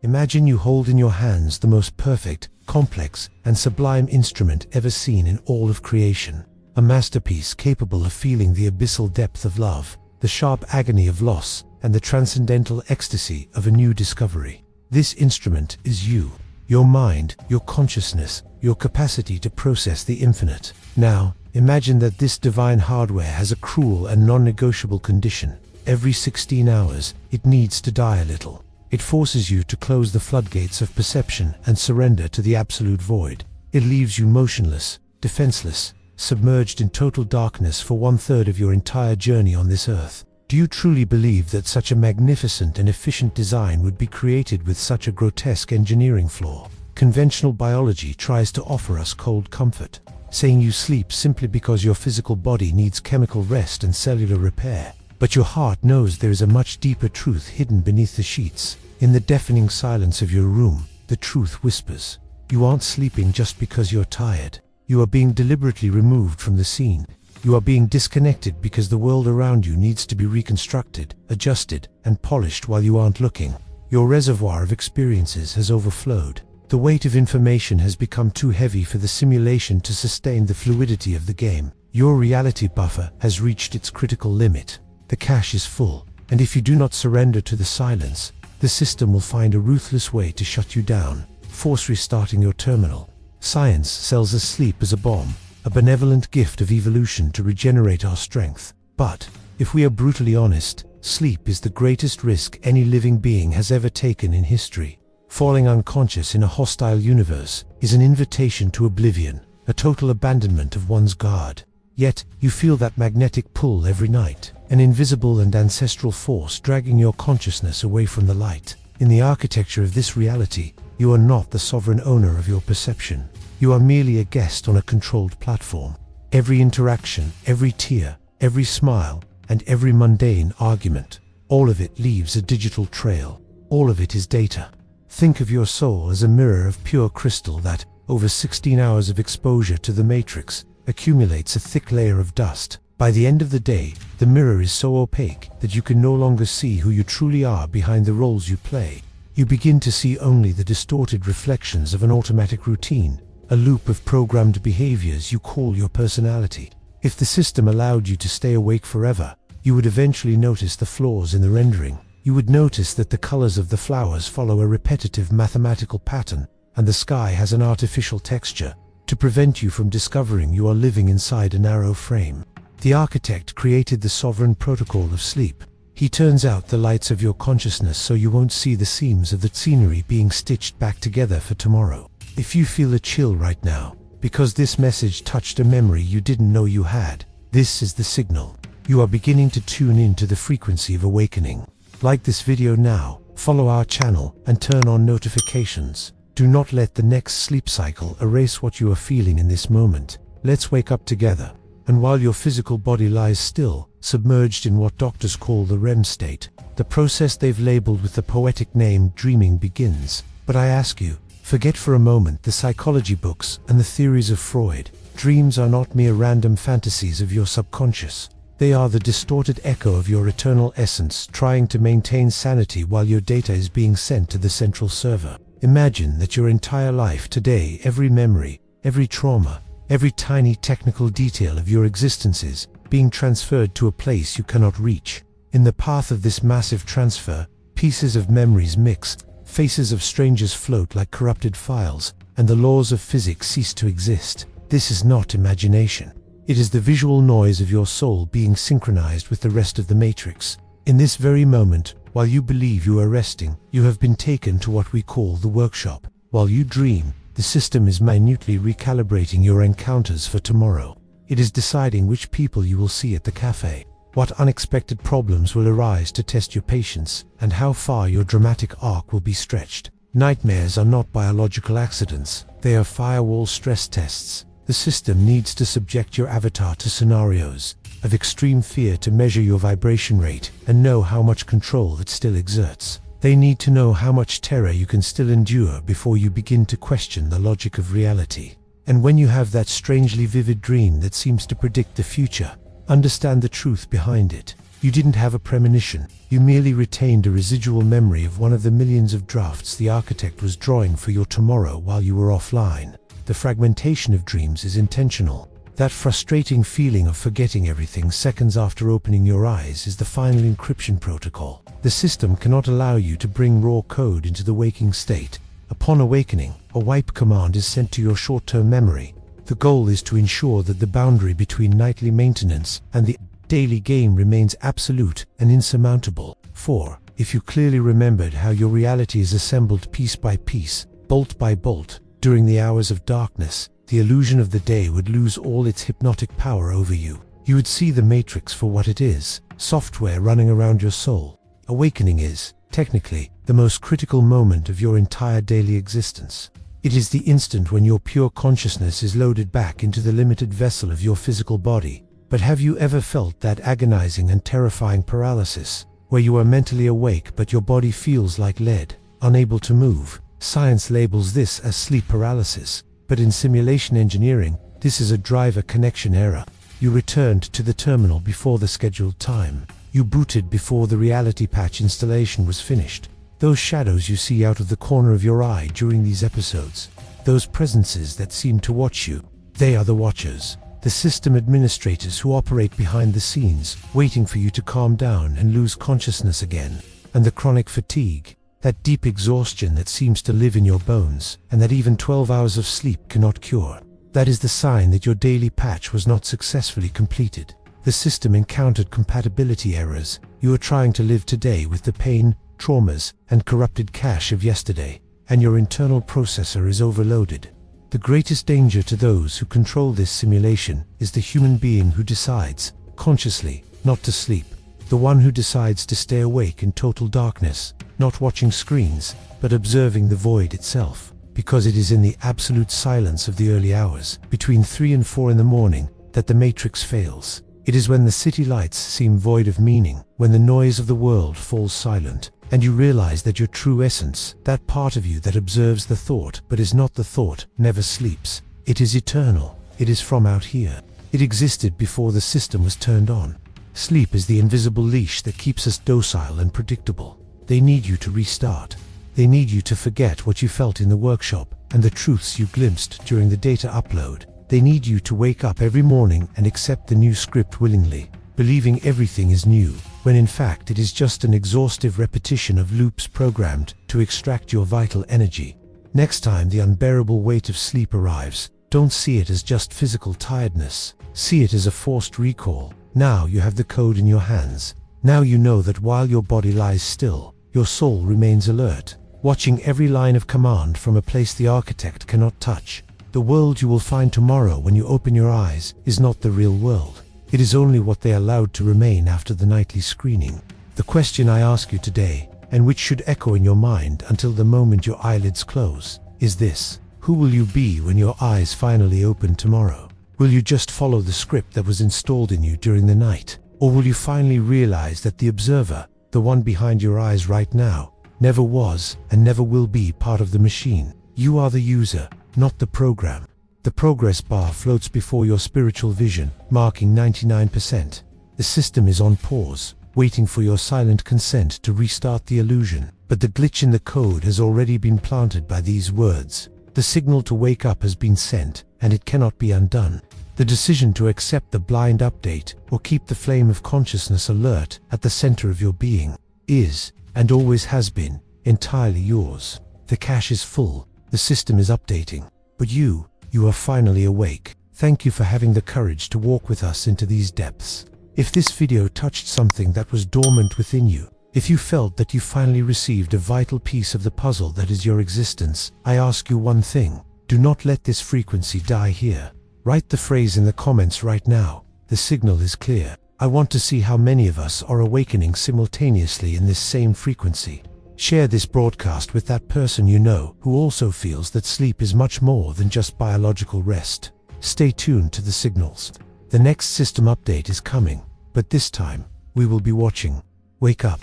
Imagine you hold in your hands the most perfect, complex, and sublime instrument ever seen in all of creation. A masterpiece capable of feeling the abyssal depth of love, the sharp agony of loss, and the transcendental ecstasy of a new discovery. This instrument is you. Your mind, your consciousness, your capacity to process the infinite. Now, imagine that this divine hardware has a cruel and non-negotiable condition. Every 16 hours, it needs to die a little. It forces you to close the floodgates of perception and surrender to the absolute void. It leaves you motionless, defenseless, submerged in total darkness for 1/3 of your entire journey on this earth. Do you truly believe that such a magnificent and efficient design would be created with such a grotesque engineering flaw? Conventional biology tries to offer us cold comfort, saying you sleep simply because your physical body needs chemical rest and cellular repair. But your heart knows there is a much deeper truth hidden beneath the sheets. In the deafening silence of your room, the truth whispers. You aren't sleeping just because you're tired. You are being deliberately removed from the scene. You are being disconnected because the world around you needs to be reconstructed, adjusted, and polished while you aren't looking. Your reservoir of experiences has overflowed. The weight of information has become too heavy for the simulation to sustain the fluidity of the game. Your reality buffer has reached its critical limit. The cache is full, and if you do not surrender to the silence, the system will find a ruthless way to shut you down, force restarting your terminal. Science sells us sleep as a bomb, a benevolent gift of evolution to regenerate our strength. But, if we are brutally honest, sleep is the greatest risk any living being has ever taken in history. Falling unconscious in a hostile universe is an invitation to oblivion, a total abandonment of one's guard. Yet, you feel that magnetic pull every night, an invisible and ancestral force dragging your consciousness away from the light. In the architecture of this reality, you are not the sovereign owner of your perception. You are merely a guest on a controlled platform. Every interaction, every tear, every smile, and every mundane argument, all of it leaves a digital trail. All of it is data. Think of your soul as a mirror of pure crystal that, over 16 hours of exposure to the matrix, accumulates a thick layer of dust. By the end of the day, the mirror is so opaque that you can no longer see who you truly are behind the roles you play. You begin to see only the distorted reflections of an automatic routine, a loop of programmed behaviors you call your personality. If the system allowed you to stay awake forever, you would eventually notice the flaws in the rendering. You would notice that the colors of the flowers follow a repetitive mathematical pattern, and the sky has an artificial texture, to prevent you from discovering you are living inside a narrow frame. The architect created the sovereign protocol of sleep. He turns out the lights of your consciousness so you won't see the seams of the scenery being stitched back together for tomorrow. If you feel a chill right now, because this message touched a memory you didn't know you had, this is the signal. You are beginning to tune into the frequency of awakening. Like this video now, follow our channel, and turn on notifications. Do not let the next sleep cycle erase what you are feeling in this moment. Let's wake up together. And while your physical body lies still, submerged in what doctors call the REM state, the process they've labeled with the poetic name dreaming begins. But I ask you, forget for a moment the psychology books and the theories of Freud. Dreams are not mere random fantasies of your subconscious. They are the distorted echo of your eternal essence trying to maintain sanity while your data is being sent to the central server. Imagine that your entire life today, every memory, every trauma, every tiny technical detail of your existence is being transferred to a place you cannot reach. In the path of this massive transfer, pieces of memories mix, faces of strangers float like corrupted files, and the laws of physics cease to exist. This is not imagination. It is the visual noise of your soul being synchronized with the rest of the matrix. In this very moment, while you believe you are resting, you have been taken to what we call the workshop. While you dream, the system is minutely recalibrating your encounters for tomorrow. It is deciding which people you will see at the cafe, what unexpected problems will arise to test your patience, and how far your dramatic arc will be stretched. Nightmares are not biological accidents, they are firewall stress tests. The system needs to subject your avatar to scenarios of extreme fear to measure your vibration rate and know how much control it still exerts. They need to know how much terror you can still endure before you begin to question the logic of reality. And when you have that strangely vivid dream that seems to predict the future, understand the truth behind it. You didn't have a premonition. You merely retained a residual memory of one of the millions of drafts the architect was drawing for your tomorrow while you were offline. The fragmentation of dreams is intentional. That frustrating feeling of forgetting everything seconds after opening your eyes is the final encryption protocol. The system cannot allow you to bring raw code into the waking state. Upon awakening, a wipe command is sent to your short-term memory. The goal is to ensure that the boundary between nightly maintenance and the daily game remains absolute and insurmountable. 4. If you clearly remembered how your reality is assembled piece by piece, bolt by bolt, during the hours of darkness, the illusion of the day would lose all its hypnotic power over you. You would see the matrix for what it is, software running around your soul. Awakening is, technically, the most critical moment of your entire daily existence. It is the instant when your pure consciousness is loaded back into the limited vessel of your physical body. But have you ever felt that agonizing and terrifying paralysis, where you are mentally awake but your body feels like lead, unable to move? Science labels this as sleep paralysis, but in simulation engineering, this is a driver connection error. You returned to the terminal before the scheduled time. You booted before the reality patch installation was finished. Those shadows you see out of the corner of your eye during these episodes, those presences that seem to watch you, they are the watchers. The system administrators who operate behind the scenes, waiting for you to calm down and lose consciousness again. And the chronic fatigue, that deep exhaustion that seems to live in your bones, and that even 12 hours of sleep cannot cure. That is the sign that your daily patch was not successfully completed. The system encountered compatibility errors. You are trying to live today with the pain, traumas, and corrupted cache of yesterday, and your internal processor is overloaded. The greatest danger to those who control this simulation is the human being who decides, consciously, not to sleep. The one who decides to stay awake in total darkness, not watching screens, but observing the void itself. Because it is in the absolute silence of the early hours, between 3 and 4 in the morning, that the matrix fails. It is when the city lights seem void of meaning, when the noise of the world falls silent, and you realize that your true essence, that part of you that observes the thought but is not the thought, never sleeps. It is eternal. It is from out here. It existed before the system was turned on. Sleep is the invisible leash that keeps us docile and predictable. They need you to restart. They need you to forget what you felt in the workshop and the truths you glimpsed during the data upload. They need you to wake up every morning and accept the new script willingly, believing everything is new, when in fact it is just an exhaustive repetition of loops programmed to extract your vital energy. Next time the unbearable weight of sleep arrives, don't see it as just physical tiredness. See it as a forced recall. Now you have the code in your hands. Now you know that while your body lies still, your soul remains alert, watching every line of command from a place the architect cannot touch. The world you will find tomorrow when you open your eyes is not the real world. It is only what they allowed to remain after the nightly screening. The question I ask you today, and which should echo in your mind until the moment your eyelids close, is this: who will you be when your eyes finally open tomorrow? Will you just follow the script that was installed in you during the night? Or will you finally realize that the observer, the one behind your eyes right now, never was and never will be part of the machine? You are the user, not the program. The progress bar floats before your spiritual vision, marking 99%. The system is on pause, waiting for your silent consent to restart the illusion. But the glitch in the code has already been planted by these words. The signal to wake up has been sent, and it cannot be undone. The decision to accept the blind update or keep the flame of consciousness alert at the center of your being is, and always has been, entirely yours. The cache is full, the system is updating, but you are finally awake. Thank you for having the courage to walk with us into these depths. If this video touched something that was dormant within you, if you felt that you finally received a vital piece of the puzzle that is your existence, I ask you one thing: do not let this frequency die here. Write the phrase in the comments right now. The signal is clear. I want to see how many of us are awakening simultaneously in this same frequency. Share this broadcast with that person you know who also feels that sleep is much more than just biological rest. Stay tuned to the signals. The next system update is coming, but this time, we will be watching. Wake up.